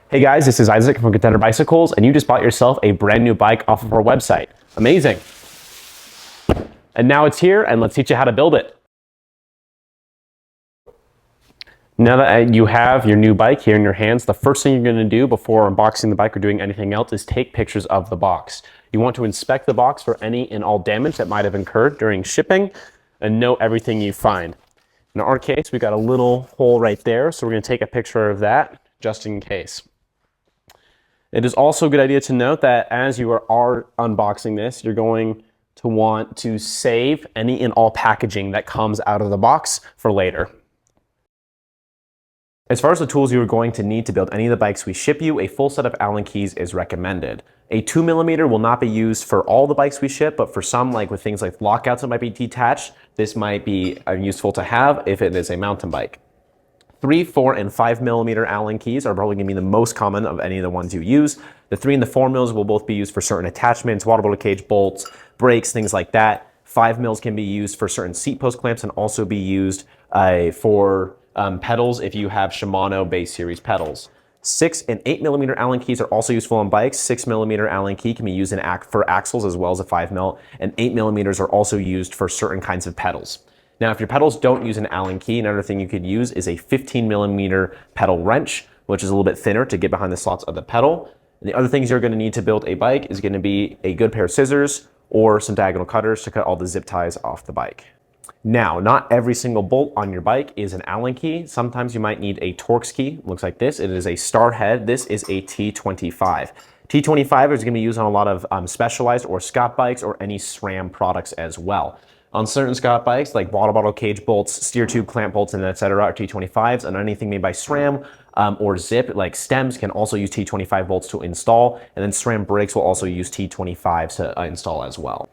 Hey guys, this is Isaac from Contender Bicycles, and you just bought yourself a brand new bike off of our website. Amazing. And now it's here, and let's teach you how to build it. Now that you have your new bike here in your hands, the first thing you're going to do before unboxing the bike or doing anything else is take pictures of the box. You want to inspect the box for any and all damage that might have occurred during shipping and note everything you find. In our case, we got a little hole right there, so we're going to take a picture of that just in case. It is also a good idea to note that as you are unboxing this, you're going to want to save any and all packaging that comes out of the box for later. As far as the tools you are going to need to build any of the bikes we ship you, a full set of Allen keys is recommended. A 2mm will not be used for all the bikes we ship, but for some, like with things like lockouts that might be detached, this might be useful to have if it is a mountain bike. 3, 4, and 5mm Allen keys are probably going to be the most common of any of the ones you use. The 3 and the 4 mils will both be used for certain attachments, water bottle cage bolts, brakes, things like that. 5 mils can be used for certain seat post clamps and also be used for pedals if you have Shimano base series pedals. 6 and 8mm Allen keys are also useful on bikes. 6mm Allen key can be used for axles as well as a 5mm, and 8mm are also used for certain kinds of pedals. Now, if your pedals don't use an Allen key, another thing you could use is a 15mm pedal wrench, which is a little bit thinner to get behind the slots of the pedal. And the other things you're going to need to build a bike is going to be a good pair of scissors or some diagonal cutters to cut all the zip ties off the bike. Now, not every single bolt on your bike is an Allen key. Sometimes you might need a Torx key. It looks like this. It is a star head. This is a T25. T25 is going to be used on a lot of Specialized or Scott bikes or any SRAM products as well. On certain Scott bikes, like water bottle cage bolts, steer tube clamp bolts, and etc. are T25s, and anything made by SRAM or Zip, like stems, can also use T25 bolts to install, and then SRAM brakes will also use T25s to install as well.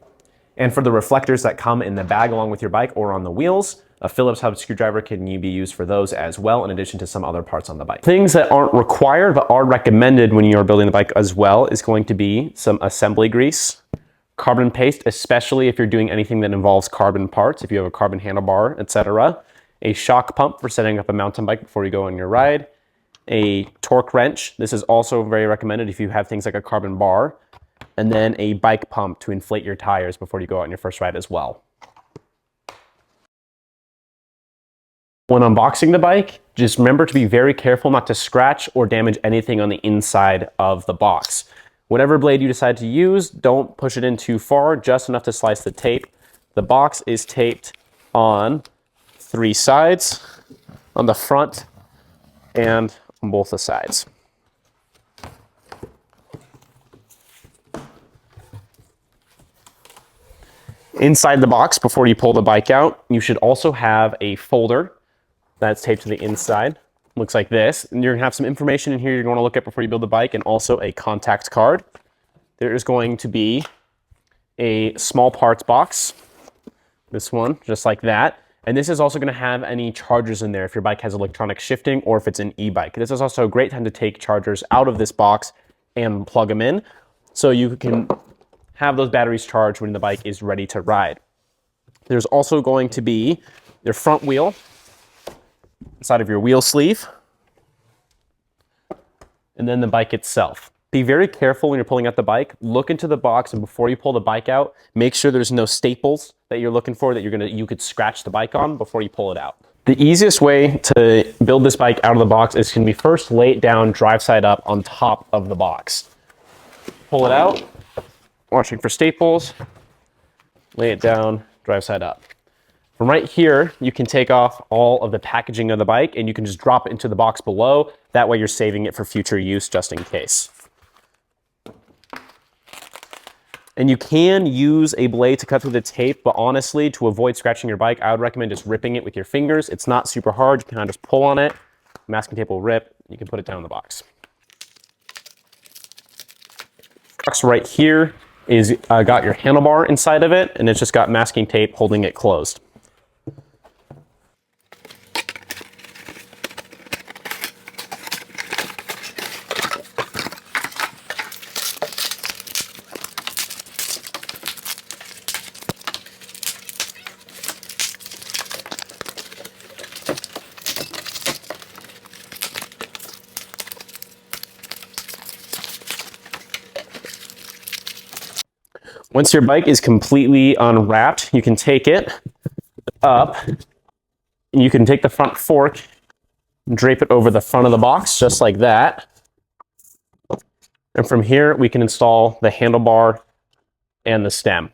And for the reflectors that come in the bag along with your bike or on the wheels, a Phillips hub screwdriver can be used for those as well, in addition to some other parts on the bike. Things that aren't required but are recommended when you are building the bike as well is going to be some assembly grease, carbon paste, especially if you're doing anything that involves carbon parts, if you have a carbon handlebar, etc. A shock pump for setting up a mountain bike before you go on your ride. A torque wrench. This is also very recommended if you have things like a carbon bar. And then a bike pump to inflate your tires before you go on your first ride as well. When unboxing the bike, just remember to be very careful not to scratch or damage anything on the inside of the box. Whatever blade you decide to use, don't push it in too far, just enough to slice the tape. The box is taped on 3 sides, on the front and on both the sides. Inside the box, before you pull the bike out, you should also have a folder that's taped to the inside. Looks like this. And you're gonna have some information in here you're gonna look at before you build the bike, and also a contact card. There is going to be a small parts box, this one, just like that. And this is also gonna have any chargers in there if your bike has electronic shifting or if it's an e-bike. This is also a great time to take chargers out of this box and plug them in so you can have those batteries charged when the bike is ready to ride. There's also going to be your front wheel inside of your wheel sleeve, and then the bike itself. Be very careful when you're pulling out the bike. Look into the box, and before you pull the bike out, make sure there's no staples that you're looking for that you could scratch the bike on before you pull it out. The easiest way to build this bike out of the box is going to be first lay it down drive side up on top of the box. Pull it out, watching for staples, lay it down, drive side up. From right here, you can take off all of the packaging of the bike and you can just drop it into the box below. That way you're saving it for future use just in case. And you can use a blade to cut through the tape, but honestly, to avoid scratching your bike, I would recommend just ripping it with your fingers. It's not super hard. You can kind of just pull on it. Masking tape will rip. You can put it down in the box. Box right here is got your handlebar inside of it, and it's just got masking tape holding it closed. Once your bike is completely unwrapped, you can take it up and you can take the front fork and drape it over the front of the box just like that. And from here, we can install the handlebar and the stem.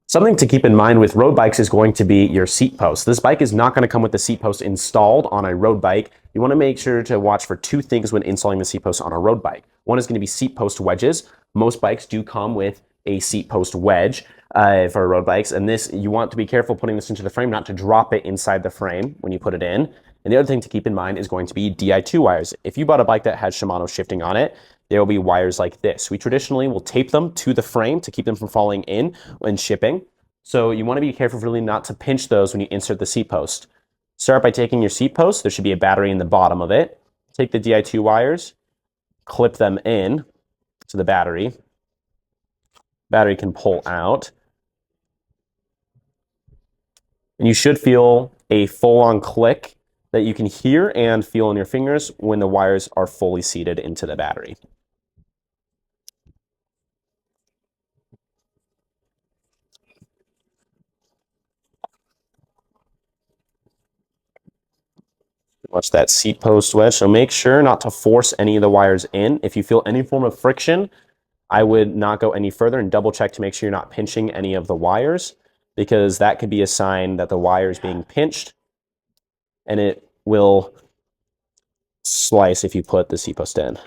Something to keep in mind with road bikes is going to be your seat post. This bike is not going to come with the seat post installed on a road bike. You want to make sure to watch for two things when installing the seat post on a road bike. One is going to be seat post wedges. Most bikes do come with a seat post wedge for road bikes, and this, you want to be careful putting this into the frame, not to drop it inside the frame when you put it in. And the other thing to keep in mind is going to be Di2 wires. If you bought a bike that has Shimano shifting on it, there will be wires like this. We traditionally will tape them to the frame to keep them from falling in when shipping. So you want to be careful really not to pinch those when you insert the seat post. Start by taking your seat post. There should be a battery in the bottom of it. Take the Di2 wires, clip them in to the battery. Battery can pull out. And you should feel a full-on click that you can hear and feel in your fingers when the wires are fully seated into the battery. Watch that seat post wedge. So make sure not to force any of the wires in. If you feel any form of friction, I would not go any further and double check to make sure you're not pinching any of the wires, because that could be a sign that the wire is being pinched and it will slice if you put the seat post in.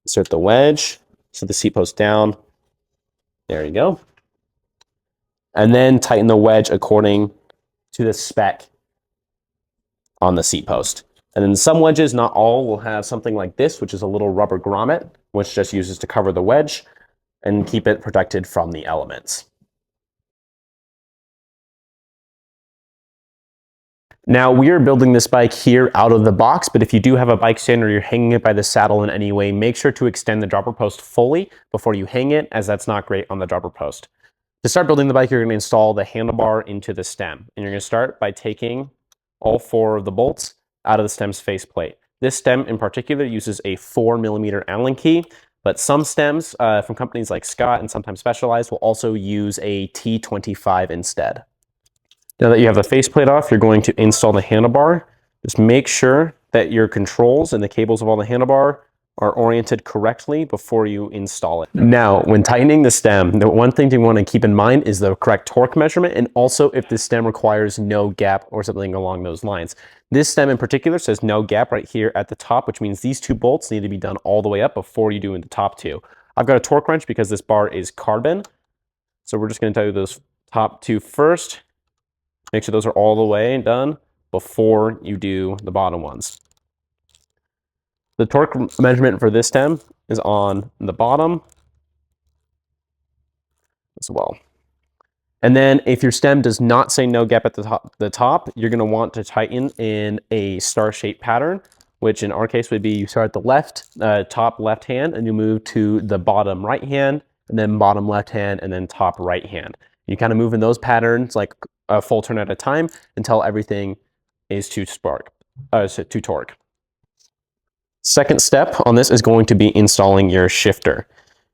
Insert the wedge, set the seat post down. There you go. And then tighten the wedge according to the spec on the seat post. And then some wedges, not all, will have something like this, which is a little rubber grommet, which just uses to cover the wedge and keep it protected from the elements. Now, we are building this bike here out of the box, but if you do have a bike stand or you're hanging it by the saddle in any way, make sure to extend the dropper post fully before you hang it, as that's not great on the dropper post. To start building the bike, you're going to install the handlebar into the stem. And you're going to start by taking all 4 of the bolts out of the stem's faceplate. This stem in particular uses a 4mm Allen key, but some stems from companies like Scott and sometimes Specialized will also use a T25 instead. Now that you have the faceplate off, you're going to install the handlebar. Just make sure that your controls and the cables of all the handlebar are oriented correctly before you install it. Now, when tightening the stem, the one thing you want to keep in mind is the correct torque measurement, and also if the stem requires no gap or something along those lines. This stem in particular says no gap right here at the top, which means these 2 bolts need to be done all the way up before you do in the top 2. I've got a torque wrench because this bar is carbon, so we're just going to tighten those top 2 first. Make sure those are all the way done before you do the bottom ones. The torque measurement for this stem is on the bottom as well. And then if your stem does not say no gap at the top, you're going to want to tighten in a star-shaped pattern, which in our case would be you start at the top left hand, and you move to the bottom right hand, and then bottom left hand, and then top right hand. You kind of move in those patterns like a full turn at a time until everything is to torque. Second step on this is going to be installing your shifter.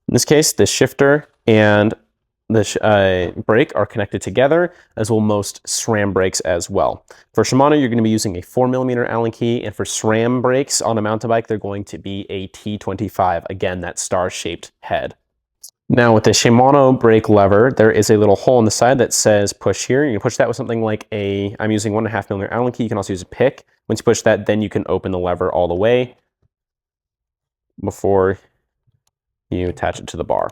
In this case, the shifter and the brake are connected together, as will most SRAM brakes as well. For Shimano, you're going to be using a 4mm Allen key, and for SRAM brakes on a mountain bike, they're going to be a T25, again, that star-shaped head. Now with the Shimano brake lever, there is a little hole on the side that says push here. You can push that with something like I'm using 1.5mm Allen key. You can also use a pick. Once you push that, then you can open the lever all the way before you attach it to the bar.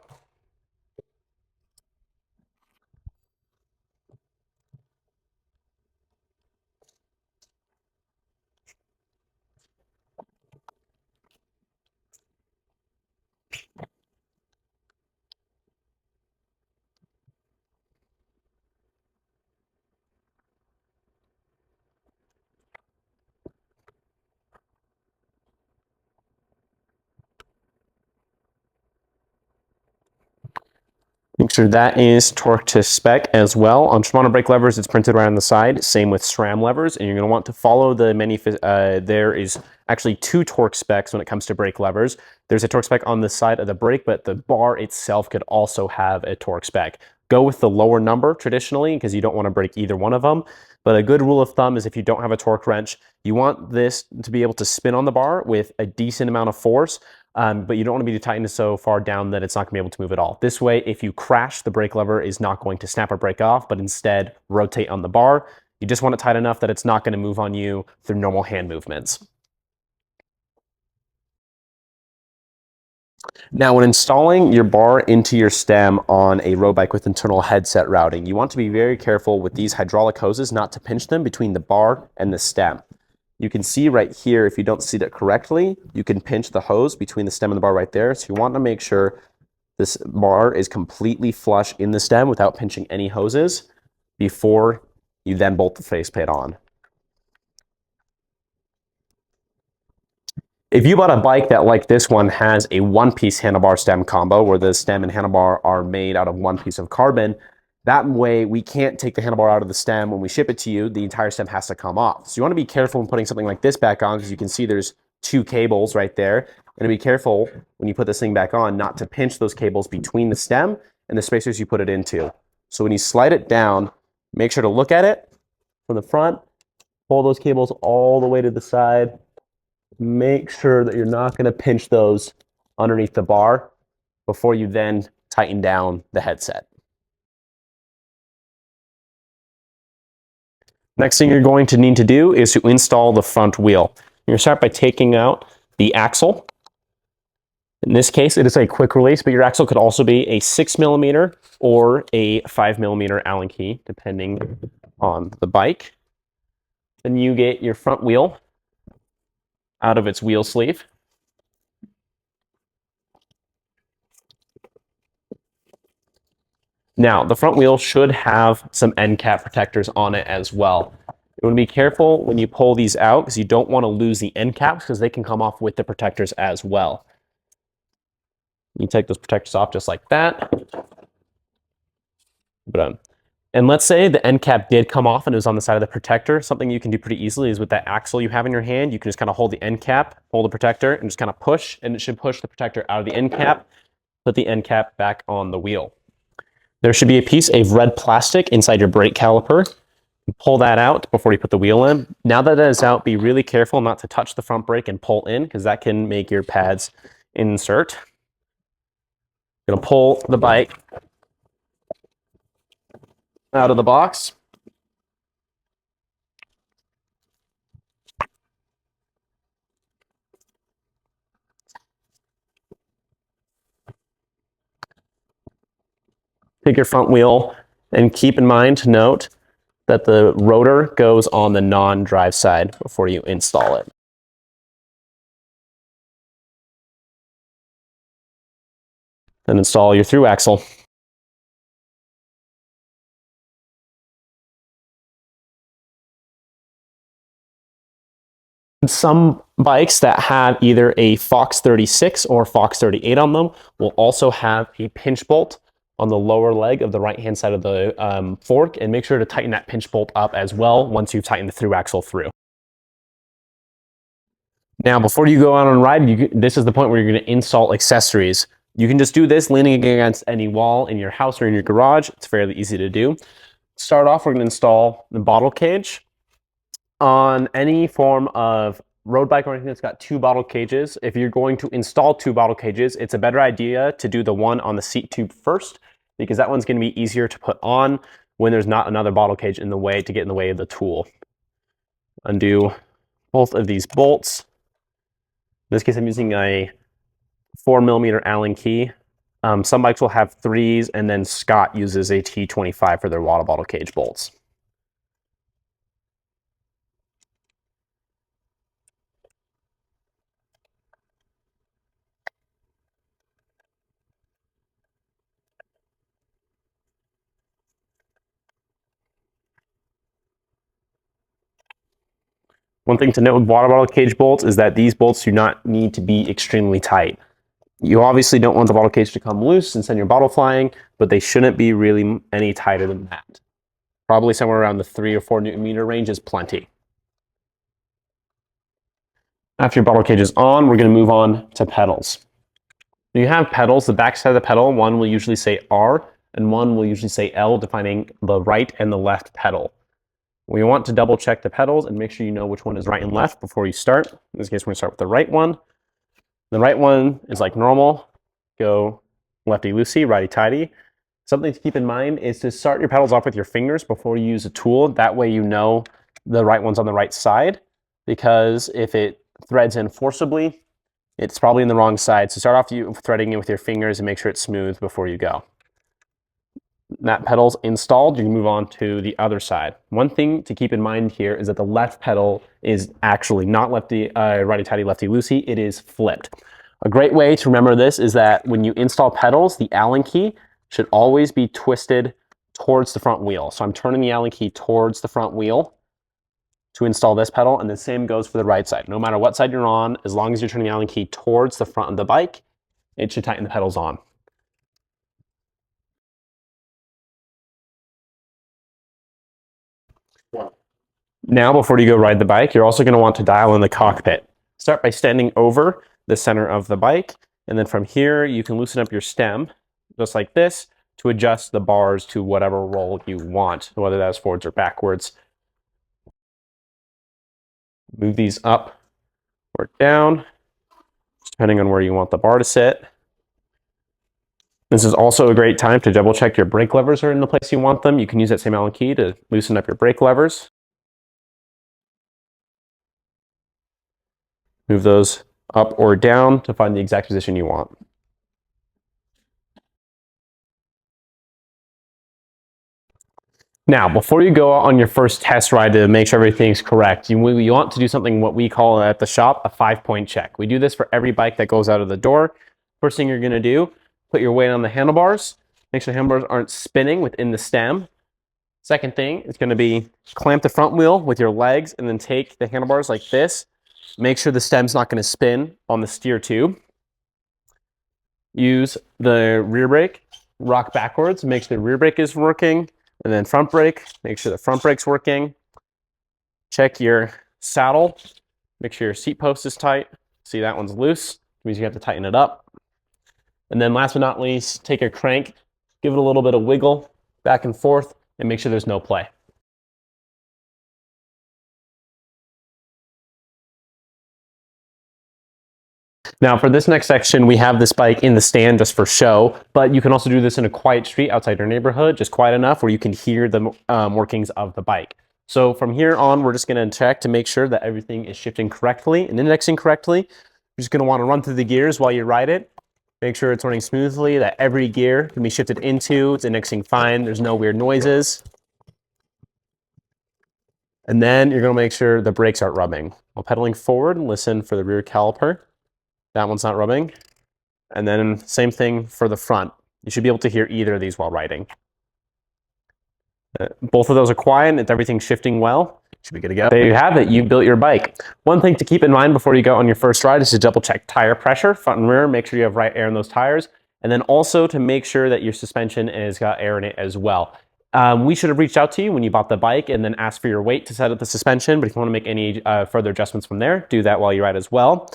sure that is torque to spec as well. On Shimano brake levers, it's printed right on the side. Same with SRAM levers, and you're going to want to follow the menu. There is actually 2 torque specs when it comes to brake levers. There's a torque spec on the side of the brake, but the bar itself could also have a torque spec. Go with the lower number traditionally because you don't want to break either one of them. But a good rule of thumb is if you don't have a torque wrench, you want this to be able to spin on the bar with a decent amount of force. But you don't want to be tightened so far down that it's not going to be able to move at all. This way, if you crash, the brake lever is not going to snap or break off, but instead rotate on the bar. You just want it tight enough that it's not going to move on you through normal hand movements. Now, when installing your bar into your stem on a road bike with internal headset routing, you want to be very careful with these hydraulic hoses not to pinch them between the bar and the stem. You can see right here, if you don't see that correctly, you can pinch the hose between the stem and the bar right there. So you want to make sure this bar is completely flush in the stem without pinching any hoses before you then bolt the faceplate on. If you bought a bike that, like this one, has a one-piece handlebar stem combo where the stem and handlebar are made out of one piece of carbon, that way we can't take the handlebar out of the stem. When we ship it to you, the entire stem has to come off. So you want to be careful when putting something like this back on because you can see there's 2 cables right there. And be careful when you put this thing back on not to pinch those cables between the stem and the spacers you put it into. So when you slide it down, make sure to look at it from the front, pull those cables all the way to the side. Make sure that you're not going to pinch those underneath the bar before you then tighten down the headset. Next thing you're going to need to do is to install the front wheel. You're going to start by taking out the axle. In this case, it is a quick release, but your axle could also be a 6mm or a 5mm Allen key, depending on the bike. Then you get your front wheel out of its wheel sleeve. Now, the front wheel should have some end cap protectors on it as well. You want to be careful when you pull these out because you don't want to lose the end caps because they can come off with the protectors as well. You take those protectors off just like that. And let's say the end cap did come off and it was on the side of the protector. Something you can do pretty easily is with that axle you have in your hand, you can just kind of hold the end cap, hold the protector, and just kind of push, and it should push the protector out of the end cap, put the end cap back on the wheel. There should be a piece of red plastic inside your brake caliper. Pull that out before you put the wheel in. Now that is out, be really careful not to touch the front brake and pull in because that can make your pads insert. You're going to pull the bike out of the box. Take your front wheel and keep in mind to note that the rotor goes on the non-drive side before you install it. Then install your through axle. Some bikes that have either a Fox 36 or Fox 38 on them will also have a pinch bolt on the lower leg of the right-hand side of the fork, and make sure to tighten that pinch bolt up as well once you've tightened the through axle through. Now, before you go out on a ride, this is the point where you're going to install accessories. You can just do this leaning against any wall in your house or in your garage. It's fairly easy to do. Start off, we're going to install the bottle cage. On any form of road bike or anything that's got 2 bottle cages, if you're going to install 2 bottle cages, it's a better idea to do the one on the seat tube first because that one's going to be easier to put on when there's not another bottle cage in the way to get in the way of the tool. Undo both of these bolts. In this case, I'm using a 4mm Allen key. Some bikes will have 3s, and then Scott uses a T25 for their water bottle cage bolts. One thing to note with water bottle cage bolts is that these bolts do not need to be extremely tight. You obviously don't want the bottle cage to come loose and send your bottle flying, but they shouldn't be really any tighter than that. Probably somewhere around the 3 or 4 Newton meter range is plenty. After your bottle cage is on, we're going to move on to pedals. When you have pedals, the back side of the pedal, one will usually say R and one will usually say L, defining the right and the left pedal. We want to double check the pedals and make sure you know which one is right and left before you start. In this case, we're going to start with the right one. The right one is like normal. Go lefty-loosey, righty-tighty. Something to keep in mind is to start your pedals off with your fingers before you use a tool. That way you know the right one's on the right side, because if it threads in forcibly, it's probably in the wrong side. So start off threading it with your fingers and make sure it's smooth before you go. That pedal's installed, you can move on to the other side. One thing to keep in mind here is that the left pedal is actually not righty-tighty, lefty-loosey, it is flipped. A great way to remember this is that when you install pedals, the Allen key should always be twisted towards the front wheel. So I'm turning the Allen key towards the front wheel to install this pedal, and the same goes for the right side. No matter what side you're on, as long as you're turning the Allen key towards the front of the bike, it should tighten the pedals on. Now, before you go ride the bike, you're also going to want to dial in the cockpit. Start by standing over the center of the bike, and then from here, you can loosen up your stem, just like this, to adjust the bars to whatever roll you want, whether that's forwards or backwards. Move these up or down, depending on where you want the bar to sit. This is also a great time to double check your brake levers are in the place you want them. You can use that same Allen key to loosen up your brake levers. Move those up or down to find the exact position you want. Now, before you go on your first test ride to make sure everything's correct, you want to do something what we call at the shop a 5-point check. We do this for every bike that goes out of the door. First thing you're going to do, put your weight on the handlebars. Make sure the handlebars aren't spinning within the stem. Second thing is going to be clamp the front wheel with your legs and then take the handlebars like this. Make sure the stem's not going to spin on the steer tube. Use the rear brake, rock backwards, make sure the rear brake is working, and then front brake, make sure the front brake's working. Check your saddle, make sure your seat post is tight. See, that one's loose, it means you have to tighten it up. And then last but not least, take your crank, give it a little bit of wiggle back and forth, and make sure there's no play. Now for this next section, we have this bike in the stand just for show, but you can also do this in a quiet street outside your neighborhood, just quiet enough where you can hear the workings of the bike. So from here on, we're just going to check to make sure that everything is shifting correctly and indexing correctly. You're just going to want to run through the gears while you ride it. Make sure it's running smoothly, that every gear can be shifted into, it's indexing fine, there's no weird noises. And then you're going to make sure the brakes aren't rubbing. While pedaling forward, listen for the rear caliper. That one's not rubbing. And then same thing for the front. You should be able to hear either of these while riding. Both of those are quiet and everything's shifting well. Should be good to go. There you have it. You built your bike. One thing to keep in mind before you go on your first ride is to double check tire pressure, front and rear. Make sure you have right air in those tires. And then also to make sure that your suspension has got air in it as well. We should have reached out to you when you bought the bike and then asked for your weight to set up the suspension. But if you want to make any further adjustments from there, do that while you ride as well.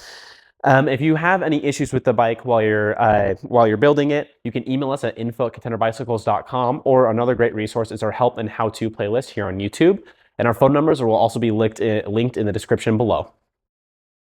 If you have any issues with the bike while you're building it, you can email us at info@contenderbicycles.com, or another great resource is our help and how-to playlist here on YouTube. And our phone numbers will also be linked in the description below.